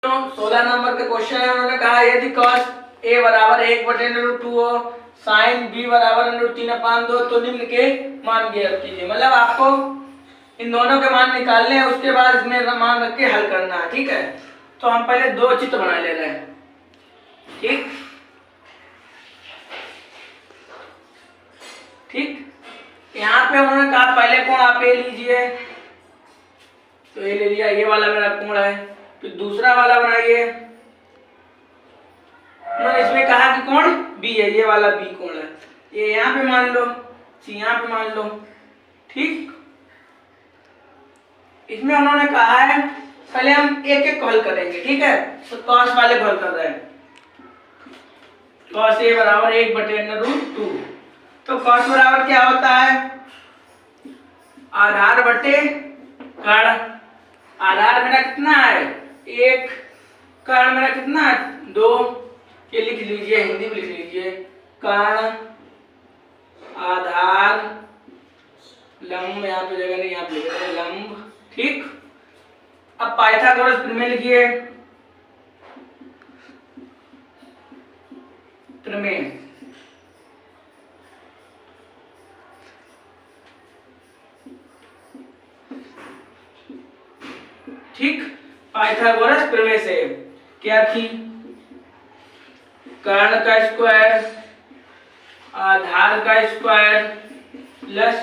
तो 16 नंबर का क्वेश्चन है। उन्होंने कहा यदि cos a बराबर 1/√2 हो, sin b बराबर √3/2 तो निम्न के मान ज्ञात कीजिए। मतलब आपको इन दोनों के मान निकालने हैं, उसके बाद इसमें मान रख के हल करना है। ठीक है, तो हम पहले दो चित्र बना ले रहे हैं। ठीक ठीक, यहाँ पे उन्होंने कहा पहले कोण आप ए लीजिए, तो ये ले लिया, ये वाला मेरा कोण है। फिर दूसरा वाला बनाइए, उन्होंने इसमें कहा कि कोण बी है, ये वाला बी कोण है। ये यहाँ पे मान लो, यहाँ पे मान लो। ठीक, इसमें उन्होंने कहा है पहले हम एक एक को हल करेंगे। ठीक है, तो cos वाले को हल कर रहे हैं। cos a बराबर 1/√2। तो cos बराबर क्या होता है? आधार बटे कर्ण। आधार मेरा कितना है? 1, कर्ण मेरा कितना है? 2। ये लिख लीजिए, हिंदी में लिख लीजिए, कर्ण आधार लंब, यहाँ पे जगह नहीं, यहाँ पे लिख रहे हैं लंब। ठीक, अब पाइथागोरस प्रमेय लिखिए। प्रमेय, ठीक, पाइथागोरस प्रमेय से क्या थी? कर्ण का स्क्वायर आधार का स्क्वायर प्लस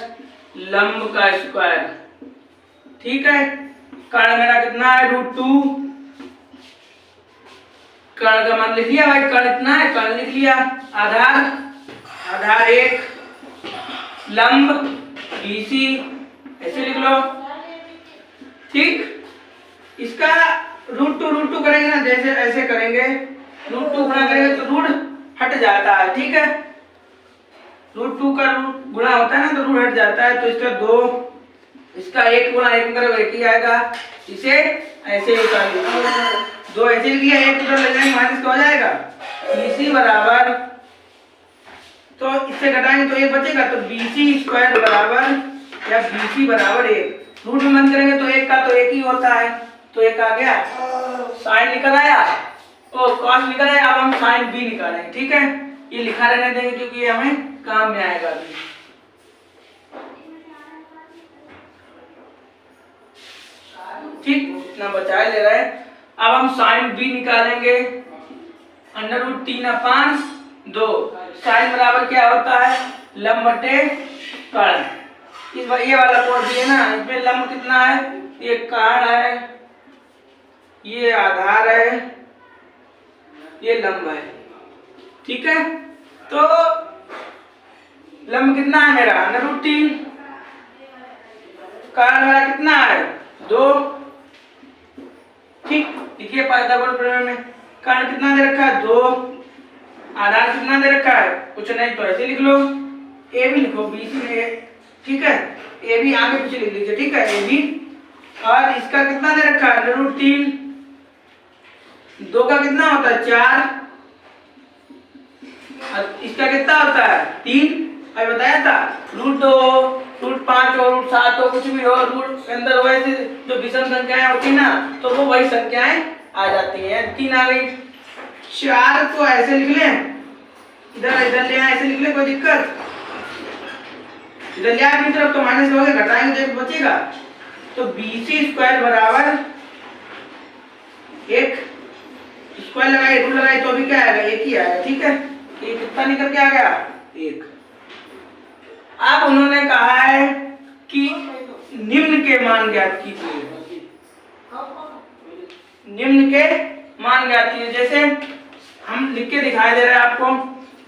लंब का स्क्वायर। ठीक है, कर्ण मेरा कितना है? √2। कर्ण का मान लिख लिया भाई, कर्ण कितना है? कर्ण लिख लिया। आधार 1, लंब BC, ऐसे लिख लो। ठीक, इसका √2 करेंगे ना, जैसे ऐसे करेंगे, √2 गुणा करेंगे तो रूट हट जाता है। ठीक है, √2 का गुणा होता है ना, तो रूट हट जाता है। तो इसका 2, इसका 1 गुणा 1 करोगे 1 ही आएगा। इसे ऐसे ही कर लो, 2 ऐसे लिया, 1 उधर ले जाएंगे, माइनस हो जाएगा। BC बराबर, तो इससे घटाएंगे तो 1 बचेगा, तो BC² बराबर या BC बराबर 1। रूट में बंद करेंगे तो 1 का तो 1 ही होता है, तो 1 आ गया। साइन निकल आया, cos निकल आया। अब हम sin b निकालेंगे। ठीक है, ये लिखा रहने देंगे क्योंकि ये हमें काम में आएगा अभी। ठीक, इतना बचाए ले रहा है। अब हम sin b निकालेंगे, √3/2। sin बराबर क्या होता है? लंब बटे कर्ण। ये वाला कोण भी है ना, इसमें लंब कितना है? ये कर्ण है, ये आधार है, ये लंब है। ठीक है, तो लंब कितना है मेरा? √3। कर्ण मेरा कितना है? 2। ठीक, देखिए पाइथागोरस प्रमेय में कर्ण कितना दे रखा है? 2। आधार कितना दे रखा है? कुछ नहीं, तो ऐसे लिख लो। ए भी लिखो, BC में। ठीक है, ए भी आगे पीछे लिख लीजिए। ठीक है, ए भी। और इसका कितना दे रखा है? √3। 2 का कितना होता है? 4। इसका कितना होता है? 3। अभी बताया था, √2 √5 हो, √7 हो, कुछ भी हो, रूट के अंदर वैसे जो विषम संख्याएं होती है ना, तो वो वही संख्याएं आ जाती हैं। 3 आ गई। 4 को ऐसे लिख लें, इधर ले आए, ऐसे लिख ले, कोई दिक्कत? इधर ले आए तरफ तो माइनस हो गया, घटाएंगे तो बचेगा। तो BC² बराबर 1, स्क्वायर लगाए, रूट लगाए तो भी क्या आएगा? 1 ही आएगा। ठीक है, ये कितना निकल के आ गया? 1। अब उन्होंने कहा है कि निम्न के मान ज्ञात कीजिए। निम्न के मान ज्ञात कीजिए, जैसे हम लिख के दिखाई दे रहे हैं आपको,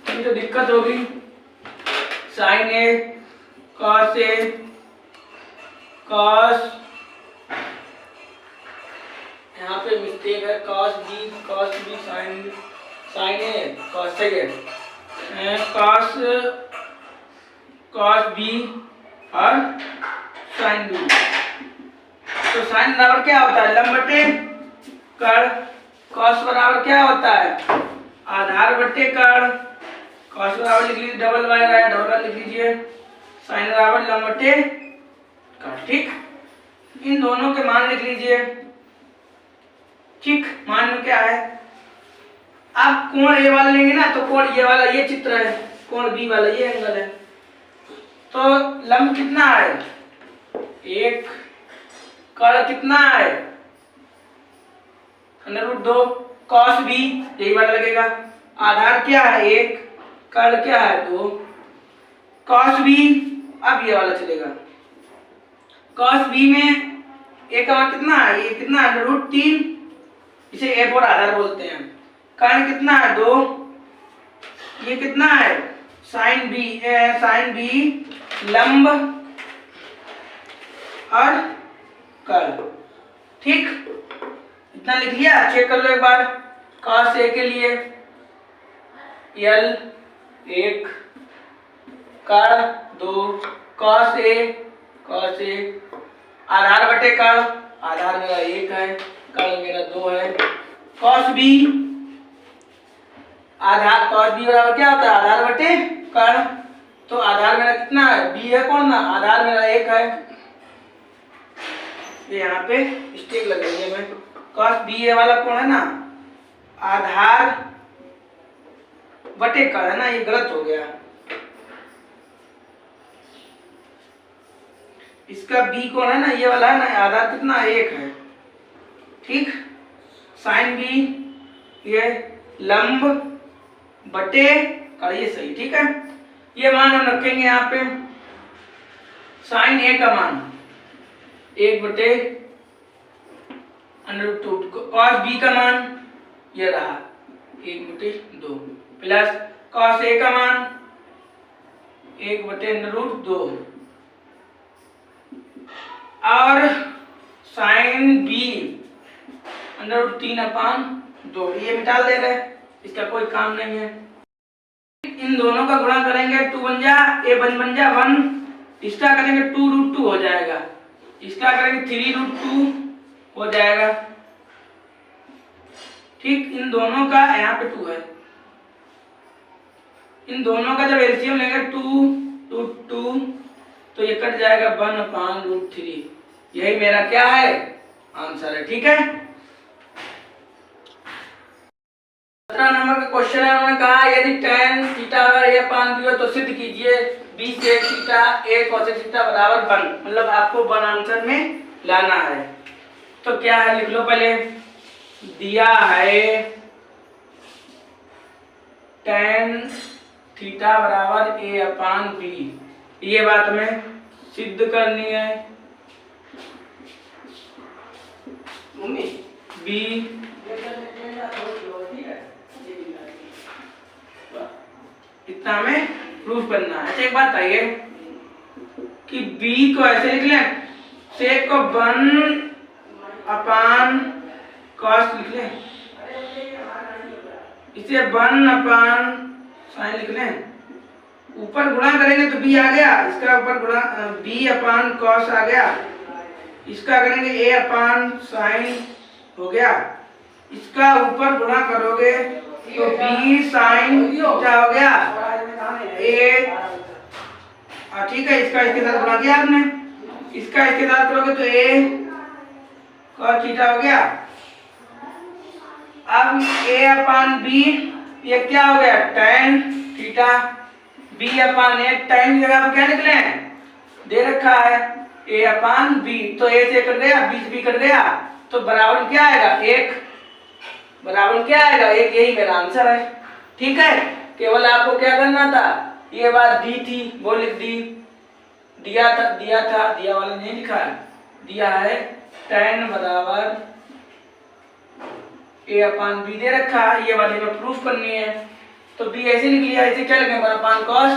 ये तो दिक्कत होगी। sin A cos A cos, यहाँ पे मिस्टेक है, cos B sin A cos, सही है, cos B और sin B। तो sin बराबर क्या होता है? लंब बटे कर्ण। cos बराबर क्या होता है? आधार बटे कर्ण। cos बराबर लिख लीजिए, डबल बाय आया, डबल लिख लीजिए। sin बराबर लंब बटे कर्ण। ठीक, इन दोनों के मान लिख लीजिए। ठीक, मान लो क्या है, आप कोण ए वाला लेंगे ना, तो कोण ये वाला ये चित्र है, कोण बी वाला ये एंगल है, तो लंब कितना है 1, कर्ण कितना है √2, कॉस बी यही वाला लगेगा, आधार क्या है 1, कर्ण क्या है 2, कॉस बी, अब ये वाला चलेगा, कॉस बी में ए का मान कितना है, ये कितना है √3, इसे ए पर आधार बोलते हैं, कर्ण कितना है 2, ये कितना है साइन बी लंब और कर्ण, ठीक, इतना लिख लिया, चेक कर लो एक बार, कॉस ए के लिए L 1, कर्ण 2, कॉस ए आधार बटे कर्ण, आधार मेरा 1 है, कर्ण मेरा 2 है, कॉस बी बराबर क्या होता है आधार बटे कर्ण, तो आधार मेरा कितना है बी है, कौन ना आधार मेरा 1 है, ये यहाँ पे स्टिक लगेंगे मैं, कॉस बी ए वाला कौन है ना आधार बटे कर्ण है ना, ये गलत हो गया, इसका बी कौन है ना ये वाला है ना, आधार कितना 1 है, ठीक, साइन बी ये लंब बटे कर्ण, ये सही, ठीक है, ये मान हम रखेंगे यहाँ पे, साइन ए का मान 1 बटे √2, कॉस बी का मान ये रहा 1 बटे 2, प्लस कॉस ए का मान 1 बटे √2 और साइन बी √3/2, ये मिटा दे रहे, इसका कोई काम नहीं है, इन दोनों का गुणा करेंगे 2 बन जा, ए बन जा 1, इसका करेंगे 2√2 हो जाएगा, इसका करेंगे 3√2 हो जाएगा, ठीक, इन दोनों का यहाँ पे 2 है, इन दोनों का जब एलसीएम लेंगे 2√2 तो ये कट जाएगा 1/√3, यही मेरा क्या है आंसर है, ठीक है। 17 नंबर का क्वेश्चन है, उन्होंने कहा यदि tan थीटा अगर a अपान b हो तो सिद्ध कीजिए b sec theta a cosec theta बराबर 1, मतलब आपको 1 आंसर में लाना है, तो क्या है लिख लो पहले, दिया है tan थीटा बराबर a अपान b, ये बात हमें सिद्ध करनी है, b इतना हमें प्रूफ करना है। अच्छा एक बात बताइए कि b को ऐसे लिख लें, सेक को 1/cos लिख लें, इसे 1/sin लिख लें, ऊपर गुणा करेंगे तो b आ गया, इसका ऊपर गुणा b/cos आ गया, इसका करेंगे a/sin हो गया, इसका ऊपर गुणा करोगे तो b sin क्या हो गया a, ठीक है, इसका इसके साथ गुणा किया आपने, इसका इसके साथ करोगे तो a cos थीटा हो गया, अब a/b ये क्या हो गया tan थीटा, b/a tan की जगह पर क्या निकले दे रखा है a/b, तो a से कट गया b से b कट गया, तो बराबर क्या आएगा 1, बराबर क्या आएगा 1, यही मेरा आंसर है, ठीक है। केवल आपको क्या करना था, ये बात दी थी वो लिख दी, दिया वाला नहीं लिखा है, दिया है tan बराबर a/b दे रखा है, ये वाली में प्रूफ करनी है, तो b ऐसे लिख लिया, ऐसे क्या लिखेंगे 1/cos,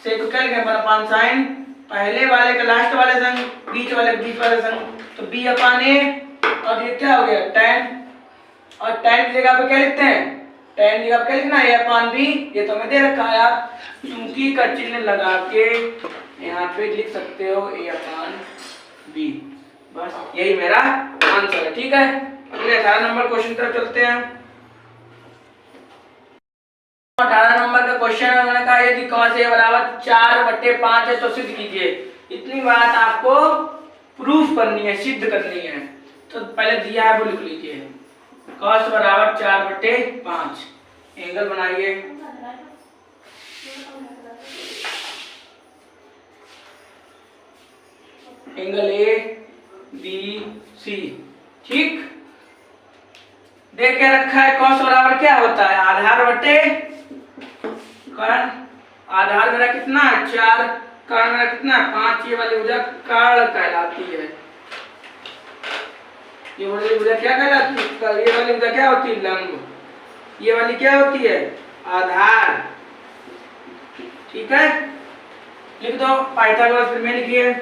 से को क्या लिखेंगे 1/sin, पहले वाले का लास्ट वाले संग, बीच वाले संग, तो b/a, और ये क्या हो गया tan, और tan की जगह पे क्या लिखते हैं, tan की जगह पे क्या लिखना है a/b, ये तो हमें दे रखा है, आप चूंकि का चिन्ह लगा के यहाँ पे लिख सकते हो a/b, बस यही मेरा आंसर है, ठीक है। अगले 18 नंबर क्वेश्चन तरफ चलते हैं। 18 नंबर का क्वेश्चन है, उन्होंने कहा यदि cos a बराबर 4/5 है तो सिद्ध कीजिए, इतनी बात आपको प्रूफ करनी है, सिद्ध करनी है, तो पहले दिया है वो लिख लीजिए, कॉस बराबर 4/5। एंगल बनाइए। Angle A B C. ठीक, देख के रखा है कॉस बराबर क्या होता है, आधार बटे कर्ण। आधार मेरा कितना है 4, कर्ण मेरा कितना है 5। ये वाली भुजा कर्ण कहलाती है। ये वाली भुजा क्या कहलाती है, ये वाली भुजा क्या होती है लंब। ये वाली क्या होती है आधार। ठीक है, लिख दो पाइथागोरस प्रमेय लिखिए।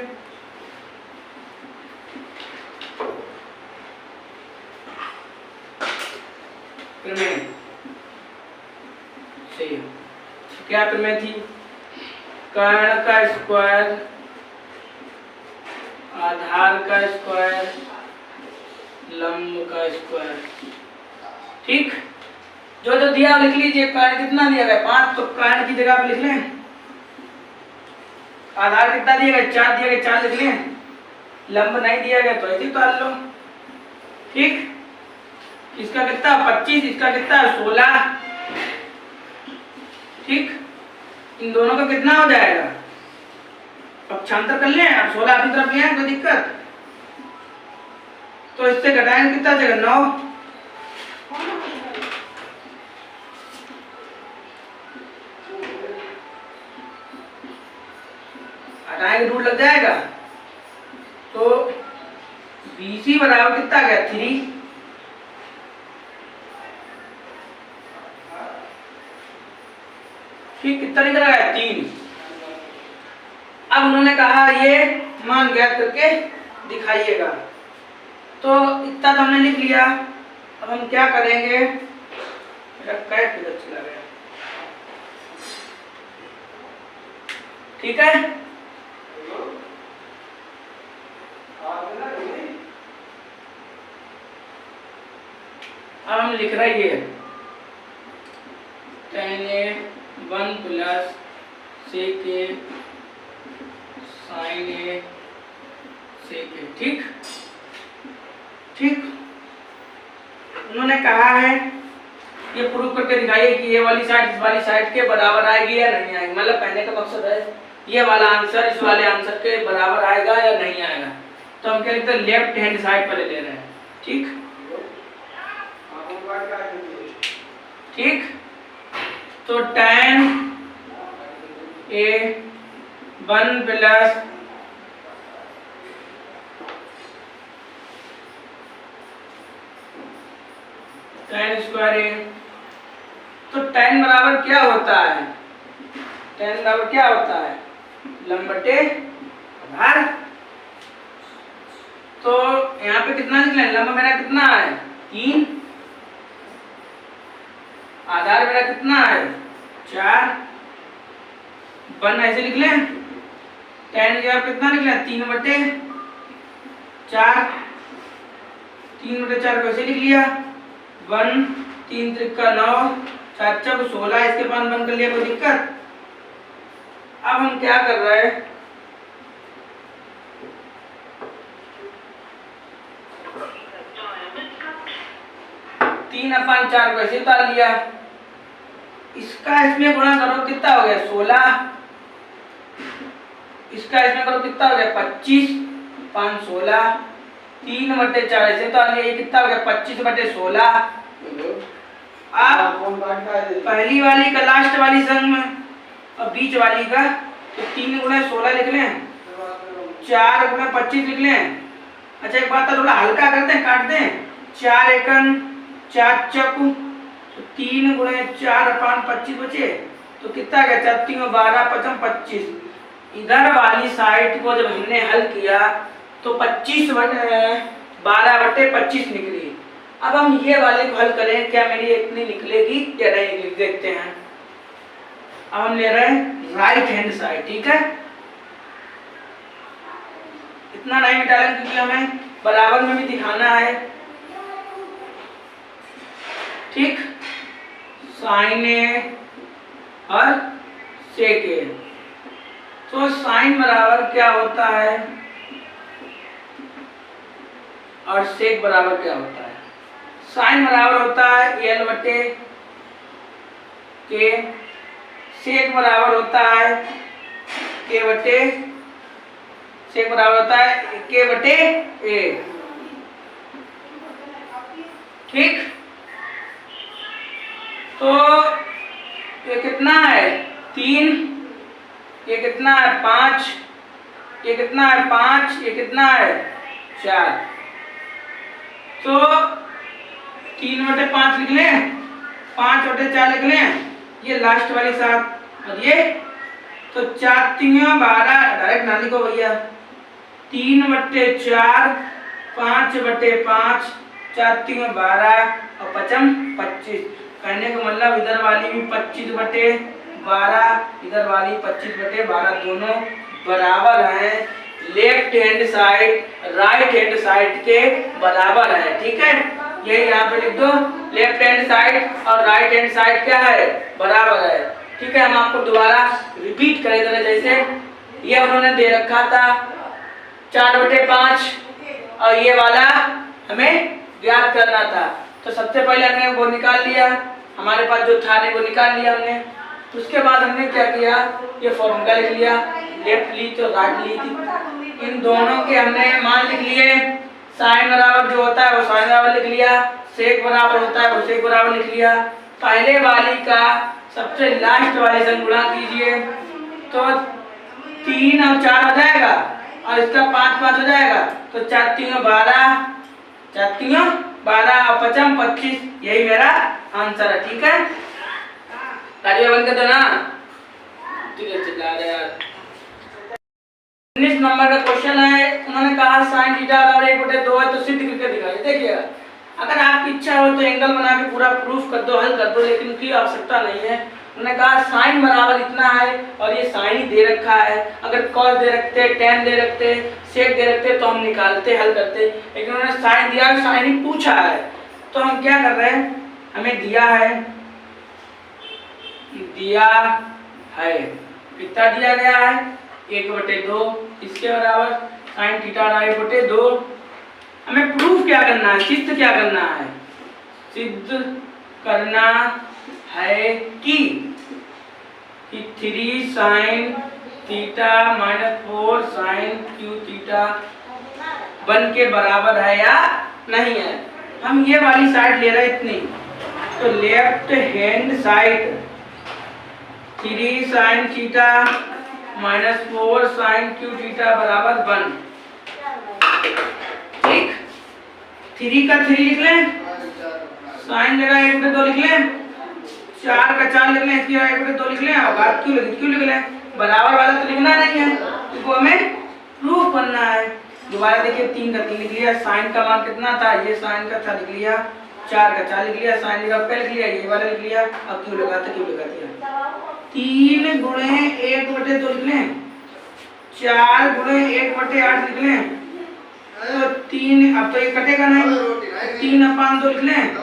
प्रमेय सही है। क्या प्रमेय थी, कर्ण का स्क्वायर आधार का स्क्वायर लंब का स्क्वायर। ठीक, जो जो दिया लिख लीजिए। कर्ण कितना दिया गया 5, तो कर्ण की जगह पे लिख लें। आधार कितना दिया गया 4 दिया गया, 4 लिख लें। लंब नहीं दिया गया तो ऐसे ही उतार लो। ठीक, इसका कितना 25, इसका कितना 16। ठीक, इन दोनों का कितना हो जाएगा, पक्षांतर कर लें। अब 16 अपनी तरफ ले आए कोई दिक्कत, तो इससे घटाएंगे कितना जाएगा 9। हटाएंगे रूट लग जाएगा, तो BC बराबर कितना गया 3। ठीक, कितना निकल आया 3। अब उन्होंने कहा ये मान ज्ञात करके दिखाइएगा, तो इतना तो हमने लिख लिया। अब हम क्या करेंगे, मेरा कैट किधर चला गया। ठीक है, अब हम लिख रहे हैं tan A1 plus sec A sin A sec A। ठीक ठीक, उन्होंने कहा है ये प्रूव करके दिखाइए कि ये वाली साइड इस वाली साइड के बराबर आएगी या नहीं आएगी। मतलब कहने का मकसद है ये वाला आंसर इस वाले आंसर के बराबर आएगा या नहीं आएगा। तो हम क्या लिखते हैं, लेफ्ट हैंड साइड पर ले रहे हैं। ठीक ठीक, तो tan A1 plus tan square A, तो tan बराबर क्या होता है, tan बराबर क्या होता है लंब बटे आधार। तो यहाँ पे कितना निकला, लंब मेरा कितना है 3, आधार मेरा कितना है 4। 1 ऐसे लिख लें, tan का कितना निकला 3/4। 3/4 कैसे लिख लिया 1, 3 त्रिका 9, 4 चौक 16। इसके बाद बंद कर लिया, कोई दिक्कत। अब हम क्या कर रहे हैं, तीन 4 कैसे उतार लिया। इसका इसमें गुणा करो कितना हो गया 16। इसका इसमें करो कितना हो गया 25। 5 16, 3/4 ऐसे उतार लिया। ये कितना हो गया 25/16। अब पहली वाली का लास्ट वाली संग में और बीच वाली का, तो 3 × 16 लिख लें, 4 × 25 लिख लें। अच्छा एक बात थोड़ा हल्का करते हैं, काट दें। 4 एकन 4 चक, तो 3 × 4 25 बचे, तो कितना गया 4 3 12 5 25। इधर वाली साइड को जब हमने हल किया तो 12/25 निकली। अब हम ये वाले को हल करें, क्या मेरी इतनी निकलेगी या नहीं निकलेगी, देखते हैं। अब हम ले रहे हैं राइट हैंड साइड। ठीक है, इतना नहीं डालेंगे क्योंकि हमें बराबर में भी दिखाना है। ठीक, साइन ए और सेक ए। तो साइन बराबर क्या होता है और सेक बराबर क्या होता है। साइन बराबर होता है एल बटे के, सेक बराबर होता है के बटे, सेक बराबर होता है के बटे ए। ठीक, तो ये कितना है 3, ये कितना है 5, ये कितना है 5, ये कितना है 4। तो 3/5 लिख लें, 5/4 लिख लें, ये लास्ट वाली 7 और ये तो 4 3 12, डायरेक्ट ना लिखो भैया, 3/4, 5/5, 4 3 12 और 5 25। कहने का मतलब इधर वाली भी 25/12, इधर वाली 25/12, दोनों बराबर हैं, left hand side right hand side के बराबर है। ठीक है, यही यहाँ पे लिख दो, लेफ्ट हैंड साइड और राइट हैंड साइड क्या है, बराबर है। ठीक है, हम आपको दोबारा रिपीट करें जरा, जैसे ये उन्होंने दे रखा था 4/5 और ये वाला हमें ज्ञात करना था। तो सबसे पहले हमने वो निकाल लिया, हमारे पास जो था वो निकाल लिया हमने। उसके बाद हमने क्या किया, ये फॉर्मूला लिख लिया, लेफ्ट ली तो राइट ली थी, इन दोनों के हमने मान लिख लिए। साइन बराबर जो होता है वो साइन बराबर लिख लिया, सेक बराबर होता है वो सेक बराबर लिख लिया। पहले वाली का सबसे लास्ट वाले से गुणा कीजिए तो 3 और 4 हो जाएगा और इसका 5 5 हो जाएगा, तो 4 3 12, 4 3 12 और 5 25, यही मेरा आंसर है। ठीक है, तालियां बंद कर दो ना, ठीक है, चिल्ला रहे यार। 19 नंबर का क्वेश्चन है, उन्होंने कहा साइन थीटा बराबर 1/2 है तो सिद्ध करके दिखाइए। देखिएगा, अगर आपकी इच्छा हो तो एंगल बना के पूरा प्रूफ कर दो, हल कर दो, लेकिन उसकी आवश्यकता नहीं है। उन्होंने कहा साइन बराबर इतना है और ये साइन ही दे रखा है, अगर कॉस दे रखते, टेन दे रखते, सेक दे रखते तो हम निकालते, हल करते, लेकिन उन्होंने साइन दिया, साइन ही पूछा है, तो हम क्या कर रहे हैं, हमें दिया है कितना दिया गया है 1/2, इसके बराबर साइन थीटा 1/2। हमें प्रूफ क्या करना है, सिद्ध क्या करना है, सिद्ध करना है कि 3 sine theta -4 sine cube theta 1 के बराबर है या नहीं है। हम ये वाली साइड ले रहे हैं इतनी, तो left hand side 3 sine theta -4 sine cube theta बराबर 1। ठीक, 3 का 3 लिख लें, साइन जगह 1/2 लिख लें, 4 का 4 लिख लें, इसकी जगह 1/2 लिख लें, और बात क्यों लिख लें, बराबर वाला तो लिखना नहीं है, इसको हमें प्रूफ करना है। दोबारा देखिए, 3 का 3 लिख लिया, साइन का मान कितना था, ये साइन का था, लिख लिया, 4 का 4 लिख लिया, साइन जगह पे लिख लिया, ये वाला लिख लिया, अब क्यों लगा था, क्यों लगा दिया, 3 गुणे 1/2 लिख लें, 4 गुणे 1/8 लिख लें, तो 3, अब तो ये कटेगा नहीं, 3/2 लिख लें,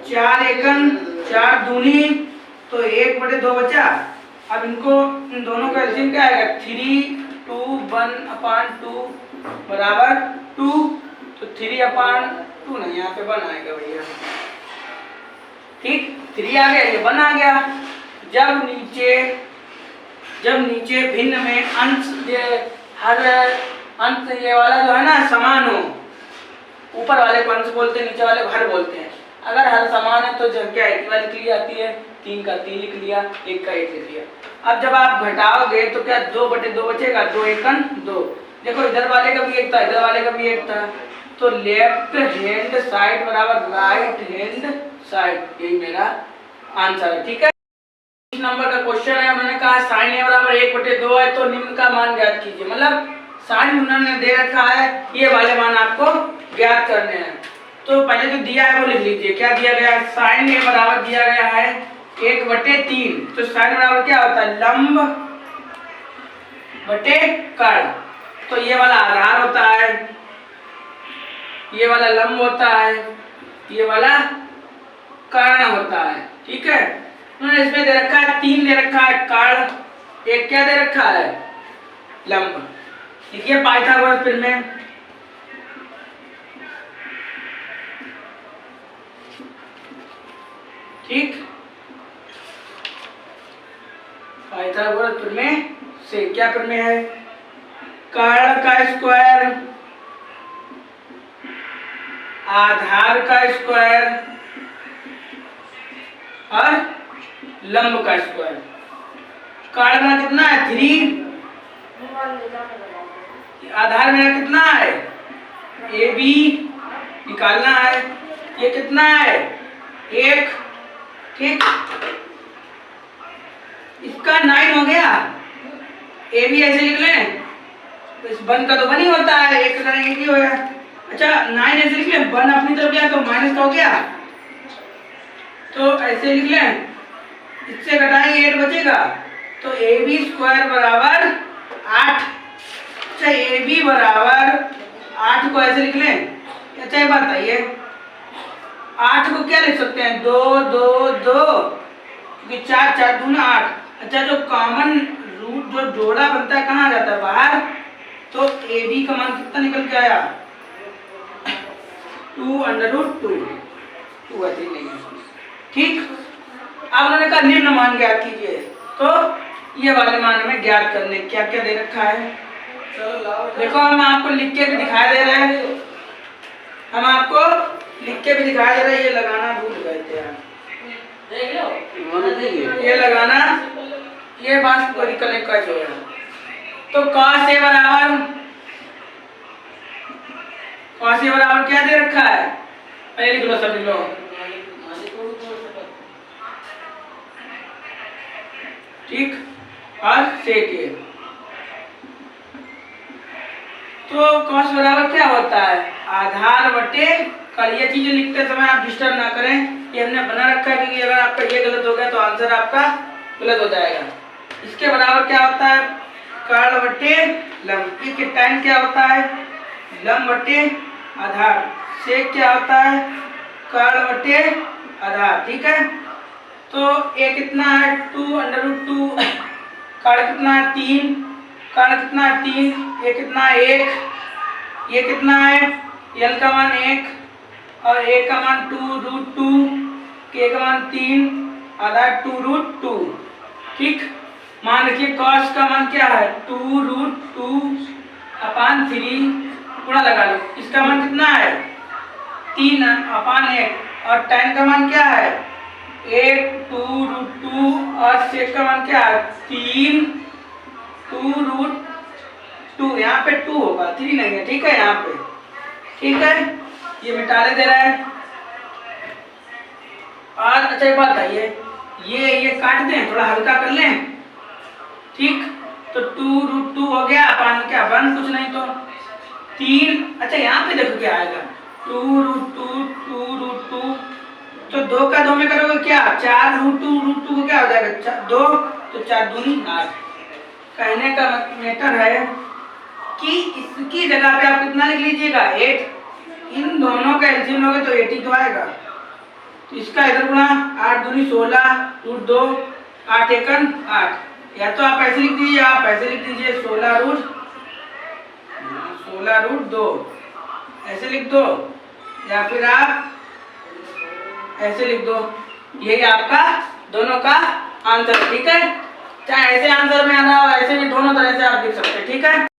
4 एकन 4 दूनी, तो 1/2 बचा। अब इनको इन दोनों का एलसीएम क्या आएगा, 3 2 1/2 बराबर 2, तो 3/2 नहीं, यहाँ पे 1 आएगा भैया। ठीक, 3 आ गया, ये 1 आ गया। जब नीचे भिन्न में अंश, हर अंश ये वाला जो है ना समान हो, ऊपर वाले को अंश बोलते हैं, नीचे वाले को हर बोलते हैं। अगर हर समान है तो जब क्या एक वाली लिख ली जाती है, 3 का 3 लिख लिया, 1 का 1 लिख लिया। अब जब आप घटाओगे तो क्या 2/2 बचेगा, 2 एकन 2। देखो, इधर वाले का भी 1 था, इधर वाले का भी 1 था, तो लेफ्ट हैंड साइड बराबर राइट हैंड साइड, यही मेरा आंसर है। ठीक है, इस नंबर का क्वेश्चन है, उन्होंने कहा साइन ए बराबर 1/2 है तो निम्न का मान ज्ञात कीजिए। मतलब साइन उन्होंने दे रखा है, ये वाले मान आपको ज्ञात करने हैं। तो पहले जो दिया है वो लिख लीजिए, क्या दिया गया है, साइन ए बराबर दिया गया है 1/3। तो साइन बराबर क्या होता है, लंब बटे कर्ण। तो ये वाला आधार होता है, ये वाला लंब होता है, ये वाला कर्ण होता है। ठीक है, उन्होंने इसमें दे रखा है 3 दे रखा है कर्ण, एक क्या दे रखा है, लंब। देखिए पाइथागोरस फिर में ठीक। पाइथागोरस में से क्या प्रमेय है? कर्ण का स्क्वायर, आधार का स्क्वायर और लंब का स्क्वायर। कर्ण में कितना है? 3। आधार मेरा कितना है? AB निकालना है। ये कितना है? 1। ठीक, इसका 9 हो गया। AB ऐसे लिख लें, तो इस 1 का तो 1 ही होता है, 1 का 1 ही हो गया। अच्छा 9 ऐसे लिख लें, 1 अपनी तरफ गया तो माइनस का हो गया, तो ऐसे लिख लें, इससे घटाएंगे 8 बचेगा, तो AB स्क्वायर बराबर 8। अच्छा AB बराबर 8 को ऐसे लिख लें। अच्छा ये बताइए 8 को क्या लिख सकते हैं? 2 2 2, क्योंकि 4 4 दूना 8। अच्छा जो कॉमन रूट जो जोड़ा बनता है कहाँ जाता है? बाहर। तो AB का मान कितना निकल के आया? 2√2। 2 ऐसे नहीं है। ठीक, अब उन्होंने कहा निम्न मान ज्ञात कीजिए, तो ये वाले मान में ज्ञात करने क्या क्या दे रखा है। देखो हम आपको लिख के भी दिखाई दे रहे हैं, हम आपको लिख के भी दिखाई दे रहे हैं। ये लगाना भूल गए थे यार, देख लो ये लगाना, ये बात को कनेक्ट कर जो है। तो cos A बराबर क्या दे रखा है? पहले लिख लो, सब लिख लो। ठीक, और sec A। तो cos बराबर क्या होता है? आधार बटे कल। ये चीजें लिखते समय आप डिस्टर्ब ना करें, ये हमने बना रखा है, क्योंकि अगर आपका ये गलत हो गया तो आंसर आपका गलत हो जाएगा। इसके बराबर क्या होता है? कर्ण बटे लंब। ये tan क्या होता है? लंब बटे आधार। सेक क्या होता है? कर्ण बटे आधार। ठीक है, तो A कितना है? 2√2। कर्ण कितना है? 3। कर्ण कितना है? 3। A कितना है? 1। ये कितना है? L का मान 1 और A का मान 2√2, K का मान 3, आधार 2√2। ठीक, मान रखिए cos का मान क्या है? 2√2/3 गुणा लगा लो। इसका मान कितना है? 3/1। और tan का मान क्या है? 1 2√2 और sec का मान क्या है? 3 2√2। यहाँ पे 2 होगा, 3 नहीं है। ठीक है, यहाँ पे ठीक है, ये मिटाने दे रहा है। और अच्छा एक बात है, ये काट दें, थोड़ा हल्का कर लें। ठीक, तो 2√2 हो गया, अपन क्या 1 कुछ नहीं तो 3। अच्छा यहाँ पे देखो क्या आएगा? 2√2 तो 2 का 2 में करोगे क्या? 4√2 को क्या हो जाएगा? 2 तो 4 दूनी 8। कहने का मैटर है कि इसकी जगह पे आप कितना लिख लीजिएगा? 8। इन दोनों का एलसीएम लोगे तो 80 तो आएगा। तो इसका इधर गुणा 8 दूनी 16√2, 8 एकन 8। या तो आप ऐसे लिख दीजिए, आप ऐसे लिख दीजिए 16√2 ऐसे लिख दो, या फिर आप ऐसे लिख दो। यही आपका दोनों का आंसर। ठीक है, चाहे ऐसे आंसर में आना हो, ऐसे भी दोनों तरह से आप लिख सकते हैं। ठीक है।